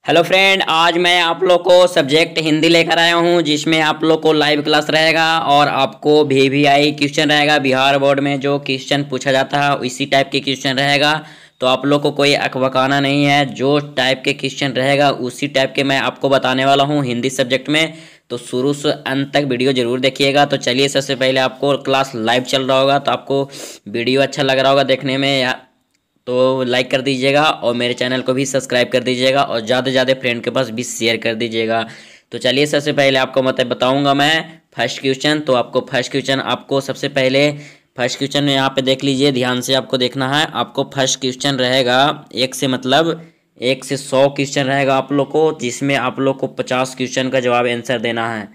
Hello friend, आज मैं आप लोग को सब्जेक्ट हिंदी लेकर आया हूं जिसमें आप लोग को लाइव क्लास रहेगा और आपको वीवीआई क्वेश्चन रहेगा। बिहार बोर्ड में जो क्वेश्चन पूछा जाता है इसी टाइप के क्वेश्चन रहेगा। तो आप लोग को कोई अकबकाना नहीं है, जो टाइप के क्वेश्चन रहेगा उसी टाइप के मैं आपको बताने वाला हूँ हिंदी सब्जेक्ट में। तो शुरू से अंत तक वीडियो जरूर देखिएगा। तो चलिए, सबसे पहले आपको क्लास लाइव चल रहा होगा तो आपको वीडियो अच्छा लग रहा होगा देखने में, तो लाइक कर दीजिएगा और मेरे चैनल को भी सब्सक्राइब कर दीजिएगा और ज़्यादा से ज़्यादा फ्रेंड के पास भी शेयर कर दीजिएगा। तो चलिए, सबसे पहले आपको मतलब बताऊंगा मैं फर्स्ट क्वेश्चन। तो आपको फर्स्ट क्वेश्चन आपको सबसे पहले फर्स्ट क्वेश्चन में यहाँ पे देख लीजिए, ध्यान से आपको देखना है। आपको फर्स्ट क्वेश्चन रहेगा एक से मतलब 1 से 100 क्वेश्चन रहेगा आप लोग को, जिसमें आप लोग को 50 क्वेश्चन का जवाब आंसर देना है।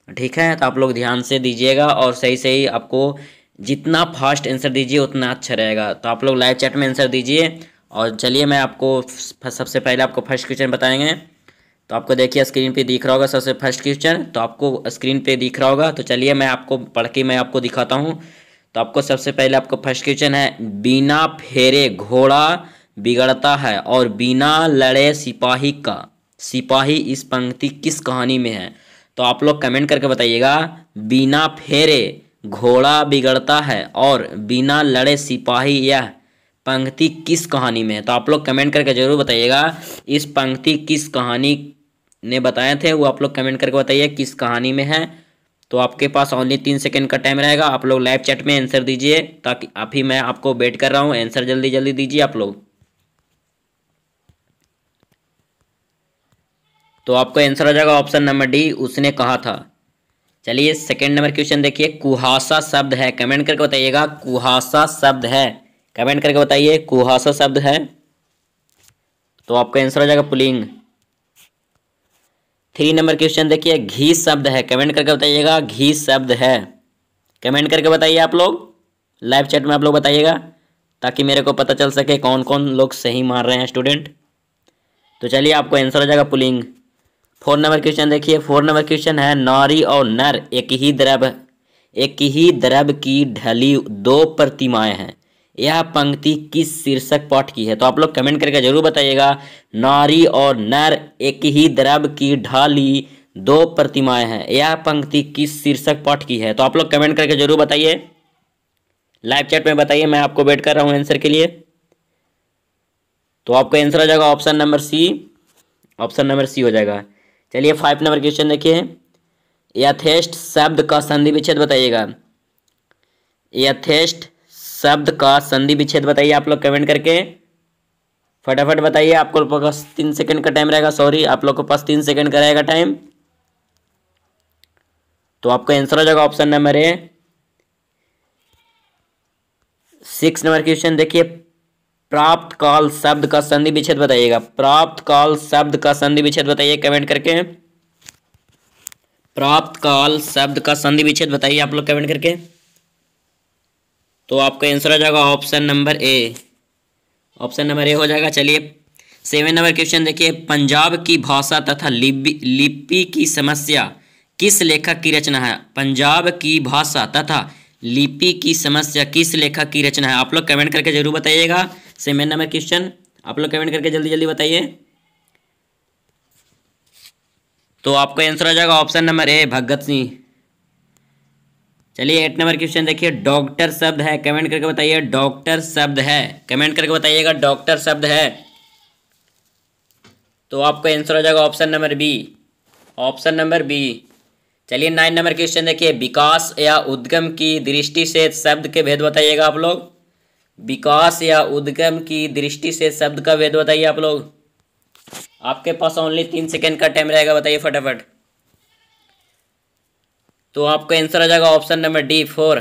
ठीक है, तो आप लोग ध्यान से दीजिएगा और सही सही आपको जितना फास्ट आंसर दीजिए उतना अच्छा रहेगा। तो आप लोग लाइव चैट में आंसर दीजिए। और चलिए, मैं आपको सबसे पहले आपको फर्स्ट क्वेश्चन बताएंगे। तो आपको देखिए स्क्रीन पे दिख रहा होगा सबसे फर्स्ट क्वेश्चन, तो आपको स्क्रीन पे दिख रहा होगा। तो चलिए, मैं आपको पढ़ के मैं आपको दिखाता हूँ। तो आपको सबसे पहले आपको फर्स्ट क्वेश्चन है, बिना फेरे घोड़ा बिगड़ता है और बिना लड़े सिपाही इस पंक्ति किस कहानी में है। तो आप लोग कमेंट करके बताइएगा, बिना फेरे घोड़ा बिगड़ता है और बिना लड़े सिपाही यह पंक्ति किस कहानी में है। तो आप लोग कमेंट करके जरूर बताइएगा इस पंक्ति किस कहानी ने बताए थे, वो आप लोग कमेंट करके बताइए किस कहानी में है। तो आपके पास ओनली 3 सेकंड का टाइम रहेगा। आप लोग लाइव चैट में आंसर दीजिए, ताकि अभी मैं आपको वेट कर रहा हूँ, आंसर जल्दी जल्दी दीजिए आप लोग। तो आपको आंसर हो जाएगा ऑप्शन नंबर डी, उसने कहा था। चलिए, सेकंड नंबर क्वेश्चन देखिए, कुहासा शब्द है, कमेंट करके बताइएगा कुहासा शब्द है। कमेंट करके बताइए कुहासा शब्द है। तो आपका आंसर हो जाएगा पुल्लिंग। 3 नंबर क्वेश्चन देखिए, घी शब्द है, कमेंट करके बताइएगा घी शब्द है। कमेंट करके बताइए आप लोग, लाइव चैट में आप लोग बताइएगा, ताकि मेरे को पता चल सके कौन कौन लोग सही मार रहे हैं स्टूडेंट। तो चलिए, आपको आंसर हो जाएगा पुल्लिंग। 4 नंबर क्वेश्चन देखिए, 4 नंबर क्वेश्चन है, नारी और नर एक ही द्रव की ढली 2 प्रतिमाएं हैं, यह पंक्ति किस शीर्षक पाठ की है। तो आप लोग कमेंट करके जरूर बताइएगा, नारी और नर एक ही द्रव की ढली 2 प्रतिमाएं हैं, यह पंक्ति किस शीर्षक पाठ की है। तो आप लोग कमेंट करके जरूर बताइए, लाइव चैट में बताइए, मैं आपको वेट कर रहा हूँ आंसर के लिए। तो आपका आंसर हो जाएगा option number C, option number C हो जाएगा। चलिए, 5 नंबर क्वेश्चन देखिए, यथेष्ट शब्द का संधि विच्छेद बताइएगा। यथेष्ट शब्द का संधि विच्छेद बताइए आप लोग कमेंट करके, फटाफट बताइए। आपको पास 3 सेकंड का टाइम रहेगा, सॉरी आप लोग के पास 3 सेकंड का रहेगा टाइम। तो आपका आंसर हो जाएगा ऑप्शन नंबर ए। 6 नंबर क्वेश्चन देखिए, प्राप्त काल शब्द का संधि विच्छेद बताइएगा। प्राप्त काल शब्द का संधि विच्छेद बताइए कमेंट करके। प्राप्त काल शब्द का संधि विच्छेद बताइए आप लोग कमेंट करके। तो आपका आंसर हो जाएगा ऑप्शन नंबर ए, ऑप्शन नंबर ए हो जाएगा। चलिए, 7 नंबर क्वेश्चन देखिए, पंजाब की भाषा तथा लिपि की समस्या किस लेखक की रचना है। पंजाब की भाषा तथा लिपि की समस्या किस लेखक की रचना है। आप लोग कमेंट करके जरूर बताइएगा। 7 नंबर क्वेश्चन आप लोग कमेंट करके जल्दी जल्दी बताइए। तो आपका आंसर हो जाएगा ऑप्शन नंबर ए, भगत सिंह। चलिए, 8 नंबर क्वेश्चन देखिए, डॉक्टर शब्द है, कमेंट करके बताइए डॉक्टर शब्द है। कमेंट करके बताइएगा डॉक्टर शब्द है। तो आपका आंसर हो जाएगा option number B, option number B. चलिए, 9 नंबर क्वेश्चन देखिए, विकास या उद्गम की दृष्टि से शब्द के भेद बताइएगा आप लोग। विकास या उद्गम की दृष्टि से शब्द का भेद बताइए आप लोग। आपके पास ओनली 3 सेकंड का टाइम रहेगा, बताइए फटाफट। तो आपका आंसर आ जाएगा option number D, 4,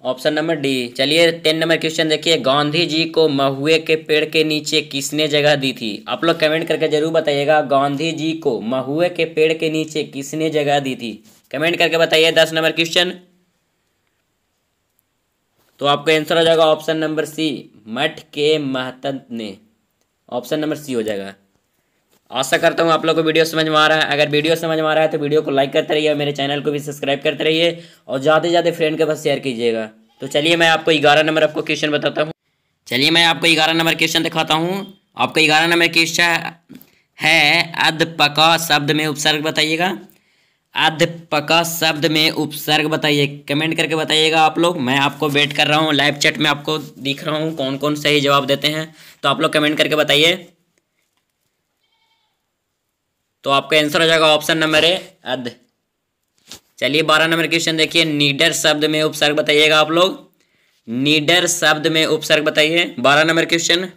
option number D. चलिए, 10 नंबर क्वेश्चन देखिए, गांधी जी को महुए के पेड़ के नीचे किसने जगह दी थी। आप लोग कमेंट करके जरूर बताइएगा, गांधी जी को महुए के पेड़ के नीचे किसने जगह दी थी। कमेंट करके बताइए। 10 नंबर क्वेश्चन। तो आपका आंसर हो जाएगा ऑप्शन नंबर सी, मठ के महंत ने। ऑप्शन नंबर सी हो जाएगा। आशा करता हूँ आप लोग को वीडियो समझ में आ रहा है। अगर वीडियो समझ में आ रहा है तो वीडियो को लाइक करते रहिए और मेरे चैनल को भी सब्सक्राइब करते रहिए और ज़्यादा से ज़्यादा फ्रेंड के पास शेयर कीजिएगा। तो चलिए, मैं आपको 11 नंबर आपको क्वेश्चन बताता हूँ। चलिए, मैं आपको 11 नंबर क्वेश्चन दिखाता हूँ। आपका 11 नंबर क्वेश्चन है अध्पका शब्द में उपसर्ग बताइएगा। अध्पका शब्द में उपसर्ग बताइए, कमेंट करके बताइएगा आप लोग। मैं आपको वेट कर रहा हूँ, लाइव चैट में आपको दिख रहा हूँ कौन कौन सही जवाब देते हैं, तो आप लोग कमेंट करके बताइए। तो आपका आंसर हो जाएगा ऑप्शन नंबर ए अध। चलिए 12 नंबर क्वेश्चन देखिए, नीडर शब्द में उपसर्ग बताइएगा आप लोग। नीडर शब्द में उपसर्ग बताइए 12 नंबर क्वेश्चन।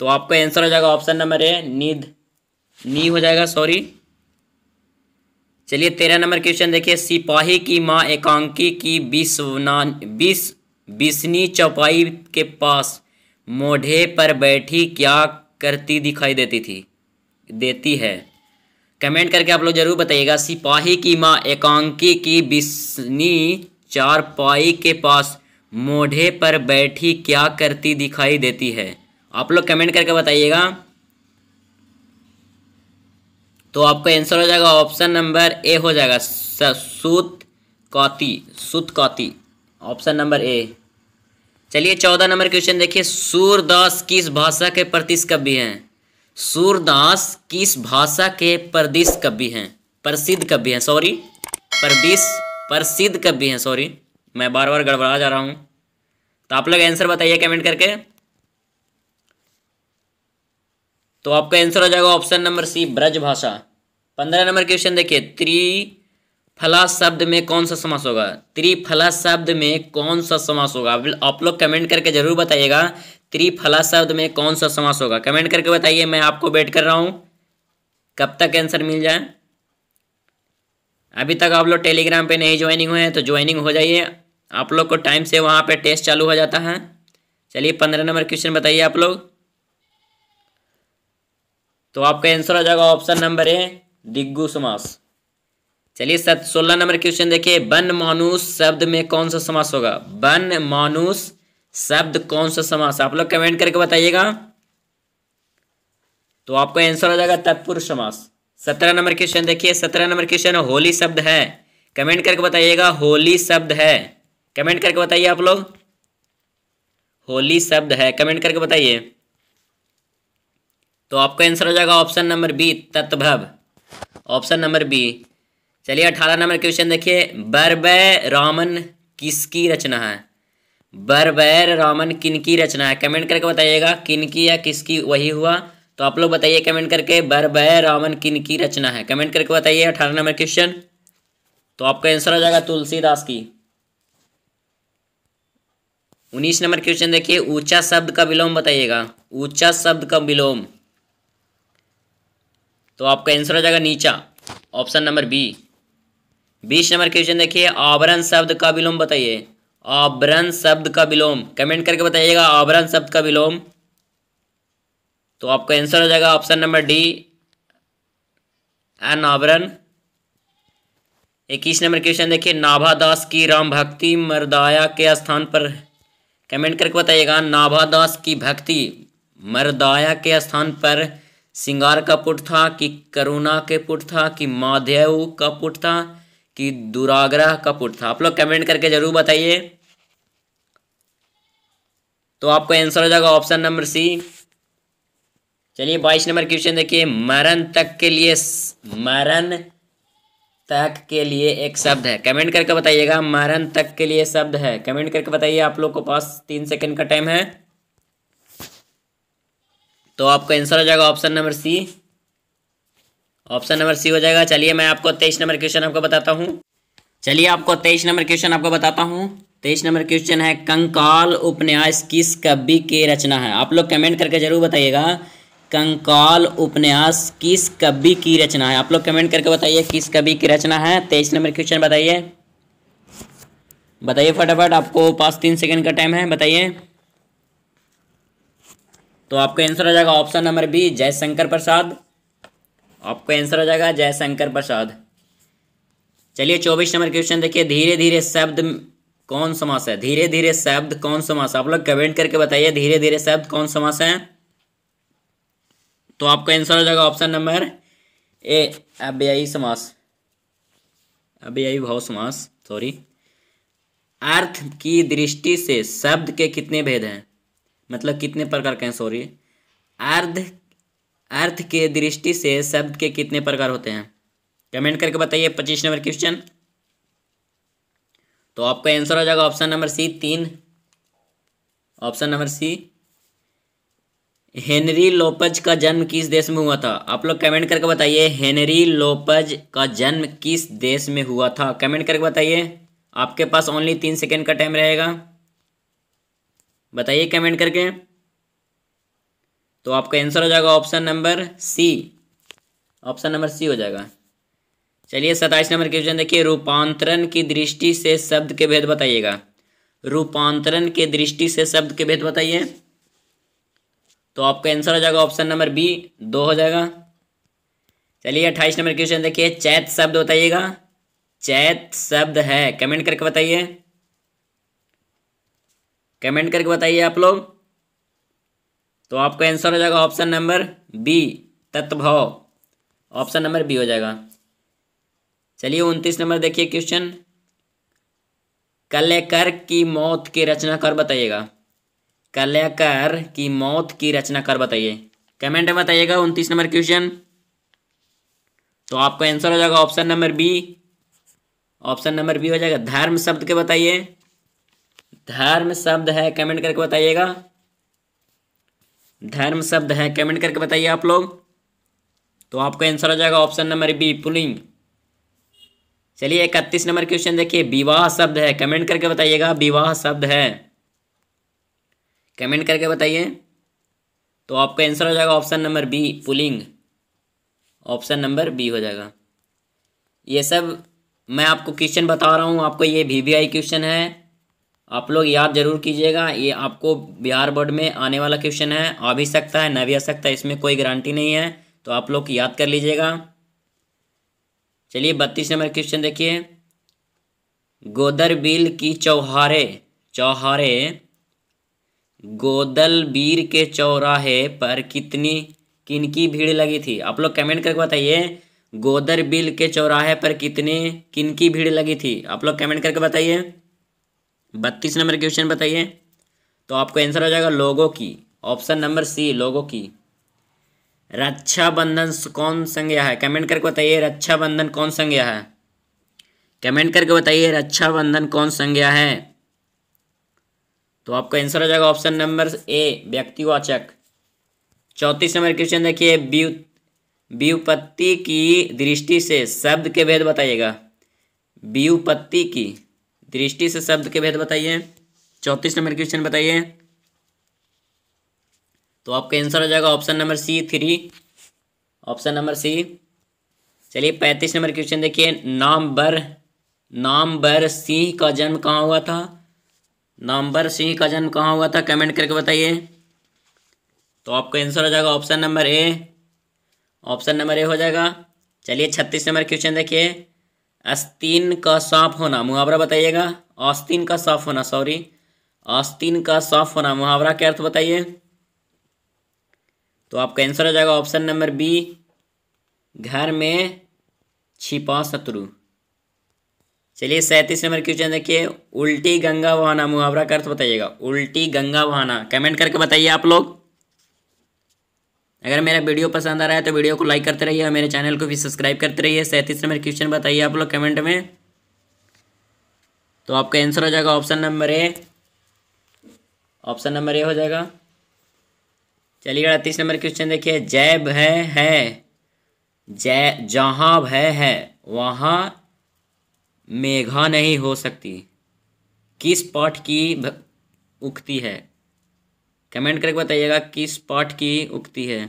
तो आपका आंसर हो जाएगा ऑप्शन नंबर ए नीड, नी हो जाएगा, सॉरी। चलिए 13 नंबर क्वेश्चन देखिए, सिपाही की माँ एकांकी की बीसनी चौपाई के पास मोढ़े पर बैठी क्या करती दिखाई देती है। कमेंट करके आप लोग जरूर बताइएगा। सिपाही की माँ एकांकी की बीसनी चारपाई के पास मोढ़े पर बैठी क्या करती दिखाई देती है। आप लोग कमेंट करके बताइएगा। तो आपका आंसर हो जाएगा ऑप्शन नंबर ए हो जाएगा सुतकाती, ऑप्शन नंबर ए। चलिए 14 नंबर क्वेश्चन देखिए, सूरदास किस भाषा के प्रसिद्ध कवि हैं। सूरदास किस भाषा के प्रसिद्ध कवि हैं, सॉरी मैं बार बार गड़बड़ा जा रहा हूं। तो आप लोग आंसर बताइए कमेंट करके। तो आपका आंसर हो जाएगा ऑप्शन नंबर सी ब्रज भाषा। 15 नंबर क्वेश्चन देखिए, त्रिफला शब्द में कौन सा समास होगा। त्रिफला शब्द में कौन सा समास होगा, आप लोग कमेंट करके जरूर बताइएगा। त्रिफला शब्द में कौन सा समास होगा, कमेंट करके बताइए। मैं आपको वेट कर रहा हूं कब तक आंसर मिल जाए। अभी तक आप लोग टेलीग्राम पे नहीं ज्वाइनिंग हुए हैं तो ज्वाइनिंग हो जाइए, आप लोग को टाइम से वहां पे टेस्ट चालू हो जाता है। चलिए 15 नंबर क्वेश्चन बताइए आप लोग। तो आपका आंसर हो जाएगा ऑप्शन नंबर ए दिग्गु समास। चलिए 16 नंबर क्वेश्चन देखिए, वन मानुष शब्द में कौन सा समास होगा। वन मानुष शब्द कौन सा समास, आप लोग कमेंट करके बताइएगा। तो आपका आंसर हो जाएगा तत्पुरुष समास। 17 नंबर क्वेश्चन देखिए, 17 नंबर क्वेश्चन होली शब्द है, कमेंट करके बताइएगा। होली शब्द है, कमेंट करके बताइए आप लोग। होली शब्द है, कमेंट करके बताइए। तो आपका आंसर हो जाएगा ऑप्शन नंबर बी तत्भव, ऑप्शन नंबर बी। चलिए 18 नंबर क्वेश्चन देखिए, बरबैर रामन किसकी रचना है। बरबैर रामन किनकी रचना है, कमेंट करके बताइएगा। किनकी या किसकी वही हुआ, तो आप लोग बताइए कमेंट करके। बरबैर रामन किनकी रचना है, कमेंट करके बताइए 18 नंबर क्वेश्चन। तो आपका आंसर हो जाएगा तुलसीदास की। 19 नंबर क्वेश्चन देखिए, ऊंचा शब्द का विलोम बताइएगा। ऊंचा शब्द का विलोम, तो आपका आंसर हो जाएगा नीचा, option number B. 20 number question देखिए, आवरण शब्द का विलोम बताइए। आवरण शब्द का विलोम, कमेंट करके बताइएगा। आवरण शब्द का विलोम, तो आपका आंसर हो जाएगा ऑप्शन नंबर डी अनावरण। 21 नंबर क्वेश्चन देखिए, नाभादास की राम भक्ति मरदाया के स्थान पर, कमेंट करके बताइएगा। नाभादास की भक्ति मरदाया के स्थान पर सिंगार का पुट था कि करुणा के पुट था कि माधव का पुट था कि दुराग्रह का पुट था, आप लोग कमेंट करके जरूर बताइए। तो आपका आंसर हो जाएगा ऑप्शन नंबर सी। चलिए 22 नंबर क्वेश्चन देखिए, मरण तक के लिए एक शब्द है, कमेंट करके बताइएगा। मरण तक के लिए शब्द है, कमेंट करके बताइए। आप लोग को पास 3 सेकंड का टाइम है। तो आपका आंसर हो जाएगा option number C, option number C हो जाएगा। चलिए मैं आपको 23 नंबर क्वेश्चन आपको बताता हूँ। 23 नंबर क्वेश्चन है, कंकाल उपन्यास किस कवि की रचना है, आप लोग कमेंट करके जरूर बताइएगा। कंकाल उपन्यास किस कवि की रचना है, आप लोग कमेंट करके बताइए किस कवि की रचना है। 23 नंबर क्वेश्चन बताइए फटाफट, आपको पास 3 सेकंड का टाइम है, बताइए। तो आपका आंसर हो जाएगा option number B Jaishankar Prasad, आपका आंसर हो जाएगा जयशंकर प्रसाद। चलिए 24 नंबर क्वेश्चन देखिए, धीरे धीरे शब्द कौन समास है। धीरे धीरे शब्द कौन समास, आप लोग कमेंट करके बताइए। धीरे धीरे शब्द कौन समास है, तो आपका आंसर हो जाएगा ऑप्शन नंबर ए अव्ययी समास, अव्ययी भाव समास, सॉरी। अर्थ की दृष्टि से शब्द के कितने भेद हैं। मतलब कितने प्रकार के हैं, सॉरी। अर्थ अर्थ के दृष्टि से शब्द के कितने प्रकार होते हैं? कमेंट करके बताइए। 25 नंबर क्वेश्चन। तो आपका आंसर हो जाएगा option number C 3। Option number C. Henry Lopez का जन्म किस देश में हुआ था? आप लोग कमेंट करके बताइए, हेनरी लोपज का जन्म किस देश में हुआ था? कमेंट करके बताइए। आपके पास ओनली 3 सेकेंड का टाइम रहेगा, बताइए कमेंट करके। तो आपका आंसर हो जाएगा option number C. Option number C हो जाएगा। चलिए 27 नंबर क्वेश्चन देखिए। रूपांतरण की दृष्टि से शब्द के भेद बताइएगा। रूपांतरण के दृष्टि से शब्द के भेद बताइए। तो आपका आंसर हो जाएगा ऑप्शन नंबर बी 2 हो जाएगा। चलिए 28 नंबर क्वेश्चन देखिए। चैत शब्द बताइएगा। चैत शब्द है, कमेंट करके बताइए। कमेंट करके बताइए आप लोग। तो आपका आंसर हो जाएगा ऑप्शन नंबर बी तत्भव। ऑप्शन नंबर बी हो जाएगा। चलिए 29 नंबर देखिए क्वेश्चन। कलेकर की मौत के रचनाकार बताइएगा। कलेकर की मौत की रचनाकार बताइए। कमेंट में बताइएगा 29 नंबर क्वेश्चन। तो आपका आंसर हो जाएगा option number B. Option number B हो जाएगा। धर्म शब्द के बताइए। धर्म शब्द है, कमेंट करके बताइएगा। धर्म शब्द है, कमेंट करके बताइए आप लोग। तो आपका आंसर हो जाएगा ऑप्शन नंबर बी पुल्लिंग। चलिए 31 नंबर क्वेश्चन देखिए। विवाह शब्द है, कमेंट करके बताइएगा। विवाह शब्द है, कमेंट करके बताइए। तो आपका आंसर हो जाएगा ऑप्शन नंबर बी पुल्लिंग। ऑप्शन नंबर बी हो जाएगा। ये सब मैं आपको क्वेश्चन बता रहा हूँ, आपको ये VVI क्वेश्चन है, आप लोग याद जरूर कीजिएगा। ये आपको बिहार बोर्ड में आने वाला क्वेश्चन है, आ भी सकता है ना भी आ सकता है, इसमें कोई गारंटी नहीं है, तो आप लोग याद कर लीजिएगा। चलिए 32 नंबर क्वेश्चन देखिए। गोदरबील की चौहारे चौहारे गोदलबीर के चौराहे पर किनकी भीड़ लगी थी? आप लोग कमेंट करके बताइए। गोदरबील के चौराहे पर किनकी भीड़ लगी थी? आप लोग कमेंट करके बताइए। 32 नंबर क्वेश्चन बताइए। तो आपको आंसर हो जाएगा लोगों की। ऑप्शन नंबर सी लोगों की। रक्षाबंधन कौन संज्ञा है? कमेंट करके बताइए। रक्षाबंधन कौन संज्ञा है? कमेंट करके बताइए रक्षाबंधन कौन संज्ञा है? तो आपका आंसर हो जाएगा ऑप्शन नंबर ए व्यक्तिवाचक। 34 नंबर क्वेश्चन देखिए। व्युत्पत्ति की दृष्टि से शब्द के भेद बताइएगा। व्युत्पत्ति की दृष्टि से शब्द के भेद बताइए। 34 नंबर क्वेश्चन बताइए। तो आपका आंसर हो जाएगा option number C 3। Option number C. चलिए 35 नंबर क्वेश्चन देखिए। नामवर सिंह का जन्म कहाँ हुआ था? नामवर सिंह का जन्म कहाँ हुआ था? कमेंट करके बताइए। तो आपका आंसर हो जाएगा ऑप्शन नंबर ए। ऑप्शन नंबर ए हो जाएगा। चलिए 36 नंबर क्वेश्चन देखिए। आस्तीन का साफ होना मुहावरा बताइएगा। आस्तीन का साफ होना, सॉरी, आस्तीन का साफ होना मुहावरा क्या अर्थ बताइए? तो आपका आंसर हो जाएगा ऑप्शन नंबर बी घर में छिपा शत्रु। चलिए 37 नंबर क्वेश्चन देखिए। उल्टी गंगा बहाना मुहावरा का अर्थ बताइएगा। उल्टी गंगा बहाना, कमेंट करके बताइए आप लोग। अगर मेरा वीडियो पसंद आ रहा है तो वीडियो को लाइक करते रहिए और मेरे चैनल को भी सब्सक्राइब करते रहिए। 37 नंबर क्वेश्चन बताइए आप लोग कमेंट में। तो आपका आंसर हो जाएगा ऑप्शन नंबर ए। ऑप्शन नंबर ए हो जाएगा। चलिए 38 नंबर क्वेश्चन देखिए। जय भय है, जय जहाँ भय है वहाँ मेघा नहीं हो सकती, किस पाठ की उक्ति है? कमेंट करके बताइएगा किस पाठ की उक्ति है?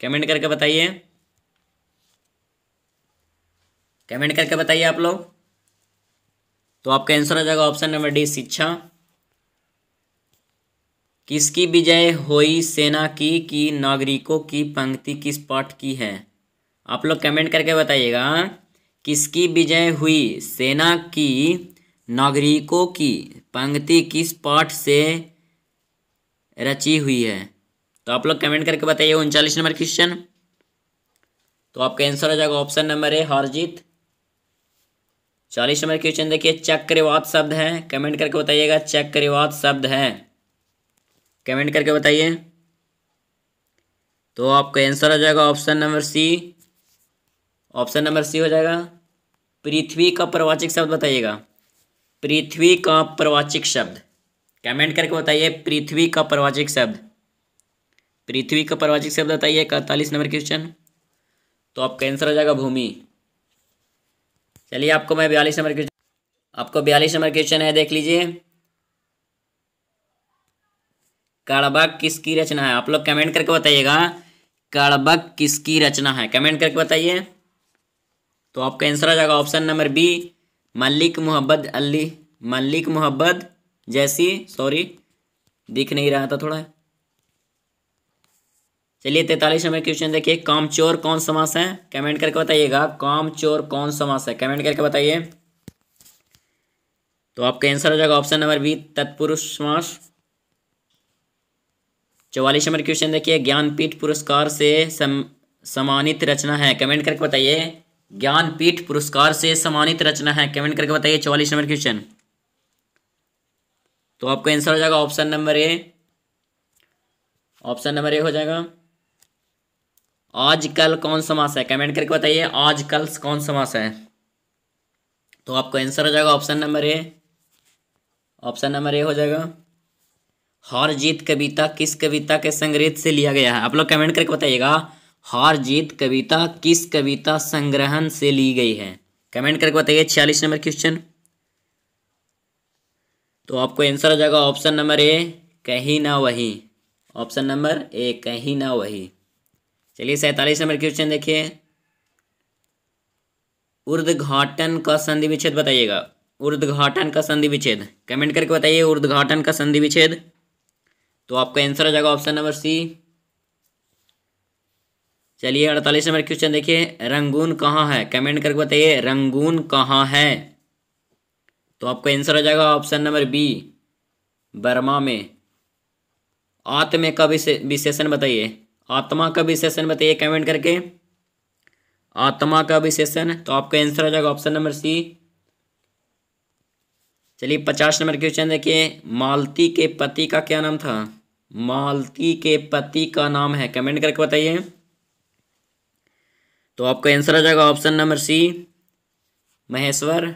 कमेंट करके बताइए। कमेंट करके बताइए आप लोग। तो आपका आंसर हो जाएगा ऑप्शन नंबर डी शिक्षा। किसकी विजय हुई सेना की नागरिकों की पंक्ति किस पाठ की है? आप लोग कमेंट करके बताइएगा। किसकी विजय हुई सेना की नागरिकों की पंक्ति किस पाठ से रची हुई है? तो आप लोग कमेंट करके बताइए। 39 नंबर क्वेश्चन। तो आपका आंसर हो जाएगा ऑप्शन नंबर ए हारजीत। 40 नंबर क्वेश्चन देखिए। चक्रवात शब्द है, कमेंट करके बताइएगा। चक्रवात शब्द है, कमेंट करके बताइए। तो आपका आंसर हो जाएगा option number C. Option number C हो जाएगा। पृथ्वी का प्रवाचिक शब्द बताइएगा। पृथ्वी का प्रवाचिक शब्द कमेंट करके बताइए। पृथ्वी का प्रवाचिक शब्द, पृथ्वी का प्रवाचिक शब्द बताइए। 41 नंबर क्वेश्चन। तो आपका आंसर हो जाएगा भूमि। चलिए आपको मैं 42 नंबर क्वेश्चन, आपको 42 नंबर क्वेश्चन है, देख लीजिए। कड़बक किसकी रचना है? आप लोग कमेंट करके बताइएगा कड़बक किसकी रचना है, कमेंट करके बताइए। तो आपका आंसर आ जाएगा option number B, Malik Mohammad Ali, Malik Mohammad Jayasi, sorry दिख नहीं रहा था थोड़ा। चलिए 43 नंबर क्वेश्चन देखिए। कामचोर कौन समास है? कमेंट करके बताइएगा कामचोर कौन समास है, कमेंट करके बताइए। तो आपका आंसर हो जाएगा ऑप्शन नंबर बी, तत्पुरुष समास। 44 नंबर क्वेश्चन देखिए। ज्ञानपीठ पुरस्कार से सम्मानित रचना है, कमेंट करके बताइए। ज्ञानपीठ पुरस्कार से सम्मानित रचना है, कमेंट करके बताइए। 44 नंबर क्वेश्चन। तो आपका आंसर हो जाएगा ऑप्शन नंबर ए। ऑप्शन नंबर ए हो जाएगा। आजकल कौन समास है, कमेंट करके बताइए। आजकल कौन समास है? तो आपका आंसर हो जाएगा ऑप्शन नंबर ए। ऑप्शन नंबर ए हो जाएगा। हार जीत कविता किस कविता के संग्रह से लिया गया है? आप लोग कमेंट करके बताइएगा हार जीत कविता किस कविता संग्रहण से ली गई है, कमेंट करके बताइए। 46 नंबर क्वेश्चन। तो आपको आंसर हो जाएगा ऑप्शन नंबर ए, कहीं ना वही। ऑप्शन नंबर ए, कहीं ना वही। चलिए 47 नंबर क्वेश्चन देखिए। ऊर्ध्वघाटन का संधि विच्छेद बताइएगा। ऊर्ध्वघाटन का संधि विच्छेद, कमेंट करके बताइए ऊर्ध्वघाटन का संधि विच्छेद। तो आपका आंसर हो जाएगा ऑप्शन नंबर सी। चलिए 48 नंबर क्वेश्चन देखिए। रंगून कहाँ है, कमेंट करके बताइए रंगून कहाँ है। तो आपका आंसर हो जाएगा ऑप्शन नंबर बी, बर्मा में। आत्मा का विशेषण बताइए। आत्मा का विशेषण बताइए कमेंट करके। आत्मा का विशेषण, तो आपका आंसर हो जाएगा ऑप्शन नंबर सी। चलिए 50 नंबर क्वेश्चन देखिए। मालती के पति का क्या नाम था? मालती के पति का नाम है, कमेंट करके बताइए। तो आपका आंसर हो जाएगा ऑप्शन नंबर सी, महेश्वर।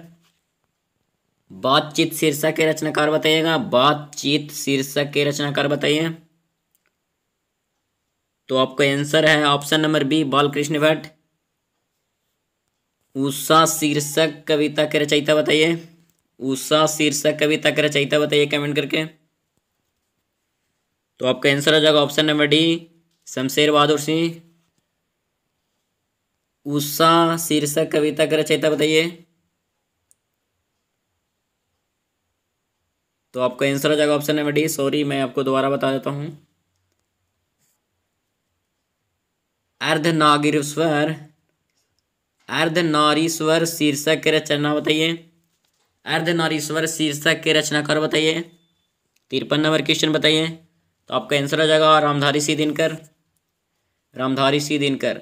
बातचीत शीर्षक के रचनाकार बताइएगा। बातचीत शीर्षक के रचनाकार बताइए। तो आपका आंसर है option number B, Balkrishna Bhatt. Usha शीर्षक कविता के रचयिता बताइए। उषा शीर्षक कविता के रचयिता बताइए कमेंट करके। तो आपका आंसर हो जाएगा option number D, Shamsher Bahadur Singh. Usha शीर्षक कविता के रचयिता बताइए। तो आपका आंसर हो जाएगा ऑप्शन नंबर डी, सॉरी मैं आपको दोबारा बता देता हूँ। अर्धनारीश्वर, अर्धनारीश्वर शीर्षक के रचना बताइए। अर्धनारीश्वर शीर्षक के रचनाकार बताइए। 53 नंबर क्वेश्चन बताइए। तो आपका आंसर हो जाएगा रामधारी सिंह दिनकर। रामधारी सिंह दिनकर।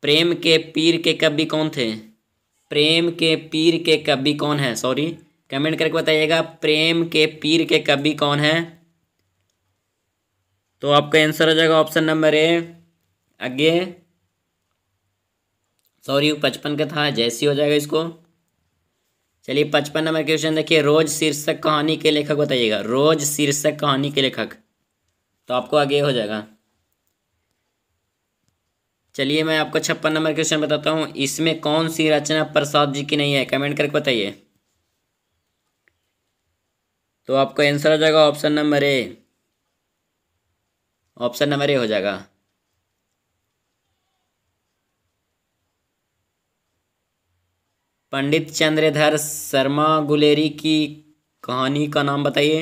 प्रेम के पीर के कवि कौन थे? प्रेम के पीर के कवि कौन है, सॉरी कमेंट करके बताइएगा प्रेम के पीर के कवि कौन है। तो आपका आंसर हो जाएगा ऑप्शन नंबर ए, आगे सॉरी 55 का था, जैसी हो जाएगा इसको। चलिए 55 नंबर क्वेश्चन देखिए। रोज शीर्षक कहानी के लेखक बताइएगा। रोज शीर्षक कहानी के लेखक, तो आपको आगे हो जाएगा। चलिए मैं आपको 56 नंबर क्वेश्चन बताता हूँ। इसमें कौन सी रचना प्रसाद जी की नहीं है, कमेंट करके बताइए। तो आपका आंसर हो जाएगा ऑप्शन नंबर ए। ऑप्शन नंबर ए हो जाएगा। पंडित चंद्रधर शर्मा गुलेरी की कहानी का नाम बताइए।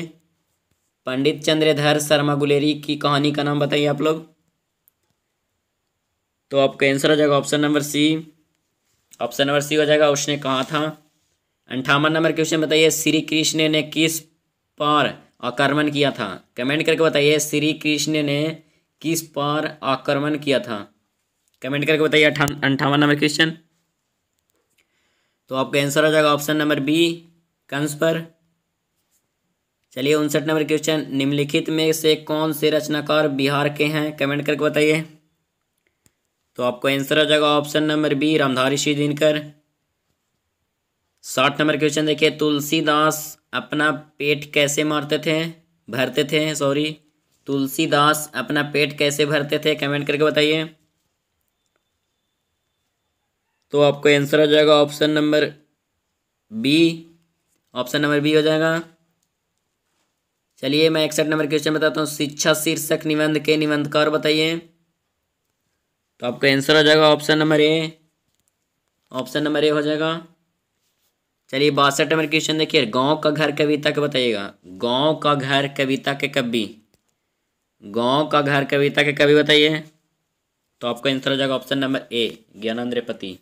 पंडित चंद्रधर शर्मा गुलेरी की कहानी का नाम बताइए आप लोग। तो आपका आंसर हो जाएगा option number C. Option number C हो जाएगा, उसने कहा था। 58 नंबर क्वेश्चन बताइए। श्री कृष्ण ने किस पर आक्रमण किया था, कमेंट करके बताइए। श्री कृष्ण ने किस पर आक्रमण किया था, कमेंट करके बताइए। 58 नंबर क्वेश्चन। तो आपका आंसर हो जाएगा ऑप्शन नंबर बी, कंस पर। चलिए 59 नंबर क्वेश्चन, निम्नलिखित में से कौन से रचनाकार बिहार के हैं, कमेंट करके बताइए। तो आपको आंसर आ जाएगा option number B, Ramdhari Singh Dinkar. 60 number question देखिए, तुलसीदास अपना पेट कैसे भरते थे सॉरी, तुलसीदास अपना पेट कैसे भरते थे, कमेंट करके बताइए। तो आपको आंसर आ जाएगा option number B, option number B हो जाएगा। चलिए मैं 61 नंबर क्वेश्चन बताता हूँ, शिक्षा शीर्षक निबंध के निबंधकार बताइए। तो आपका आंसर हो जाएगा ऑप्शन नंबर ए, ऑप्शन नंबर ए हो जाएगा। चलिए 62 नंबर क्वेश्चन देखिए, गांव का घर कविता के बताइएगा। गांव का घर कविता के कवि, गांव का घर कविता के कवि बताइए। तो आपका आंसर हो जाएगा ऑप्शन नंबर ए, ज्ञानेंद्र त्रिपाठी।